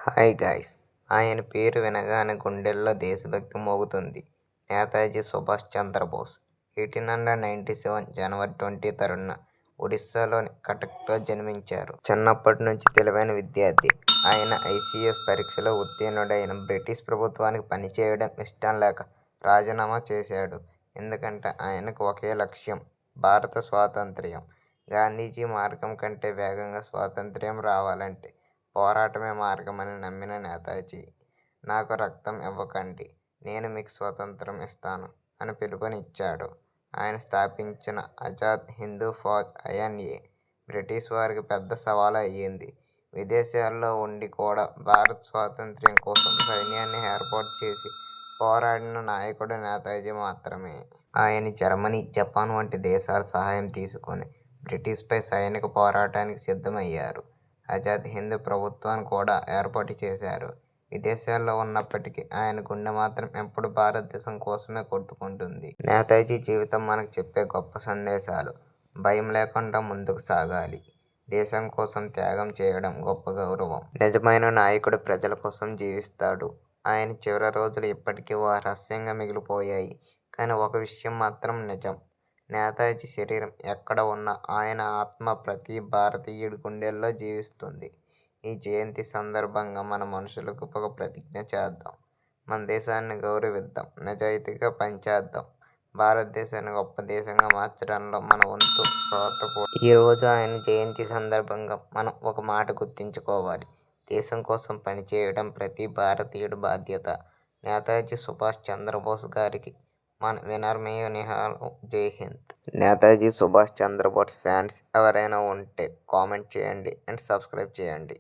Hi guys! ఆయన పేరు వినగానే గుండెల్లో దేశభక్తి మోగుతుంది. నేతాజీ సుభాష్ చంద్రబోస్ 1897 జనవరి 23న ఒడిశాలోని కటక్లో జన్మించారు. చిన్నప్పటి నుంచి తెలివైన విద్యార్థి. ఆయన ఐసీఎస్ పరీక్షలో ఉత్తీర్ణుడైన బ్రిటిష్ ప్రభుత్వానికి పనిచేయడం ఇష్టం లేక రాజీనామా చేశాడు. ఎందుకంటే ఆయనకు ఒకే లక్ష్యం భారత స్వాతంత్ర్యం. గాంధీజీ మార్గం కంటే వేగంగా స్వాతంత్ర్యం రావాలంటే పోరాటమే మార్గమని నమ్మిన నేతాజీ, నాకు రక్తం ఇవ్వకండి, నేను మీకు స్వాతంత్ర్యం ఇస్తాను అని పిలుపునిచ్చాడు. ఆయన స్థాపించిన ఆజాద్ హింద్ ఫౌజ్ (INA) బ్రిటిష్ వారికి పెద్ద సవాలు అయ్యింది. విదేశాల్లో ఉండి కూడా భారత స్వాతంత్ర్యం కోసం సైన్యాన్ని ఏర్పాటు చేసి పోరాడిన నాయకుడు నేతాజీ మాత్రమే. ఆయన జర్మనీ, జపాన్ వంటి దేశాల సహాయం తీసుకుని బ్రిటిష్పై సైనిక పోరాటానికి సిద్ధమయ్యారు. ఆజాద్ హింద్ ప్రభుత్వాన్ని కూడా ఏర్పాటు చేశారు. విదేశాల్లో ఉన్నప్పటికీ ఆయన గుండె మాత్రం ఎప్పుడూ భారతదేశం కోసమే కొట్టుకుంటుంది. నేతాజీ జీవితం మనకు చెప్పే గొప్ప సందేశాలు: భయం లేకుండా ముందుకు సాగాలి, దేశం కోసం త్యాగం చేయడం గొప్ప గౌరవం, నిజమైన నాయకుడు ప్రజల కోసం జీవిస్తాడు. ఆయన చివరి రోజులు ఇప్పటికీ ఓ రహస్యంగా మిగిలిపోయాయి. కానీ ఒక విషయం మాత్రం నిజం: నేతాజీ శరీరం ఎక్కడ ఉన్నా ఆయన ఆత్మ ప్రతి భారతీయుడి గుండెల్లో జీవిస్తుంది. ఈ జయంతి సందర్భంగా మన మనుషులకు ఒక ప్రతిజ్ఞ చేద్దాం: మన దేశాన్ని గౌరవిద్దాం, నిజాయితీగా పనిచేద్దాం, భారతదేశాన్ని గొప్ప దేశంగా మార్చడంలో మన వంతు పాత్ర. ఈరోజు ఆయన జయంతి సందర్భంగా మనం ఒక మాట గుర్తుంచుకోవాలి: దేశం కోసం పనిచేయడం ప్రతి భారతీయుడి బాధ్యత. నేతాజీ సుభాష్ చంద్రబోస్ గారికి మన వినమ్రమైన నివాళులు. జై హింద్. నేతాజీ సుభాష్ చంద్రబోస్ ఫ్యాన్స్ ఎవరైనా ఉంటే కామెంట్ చేయండి అండ్ సబ్స్క్రైబ్ చేయండి.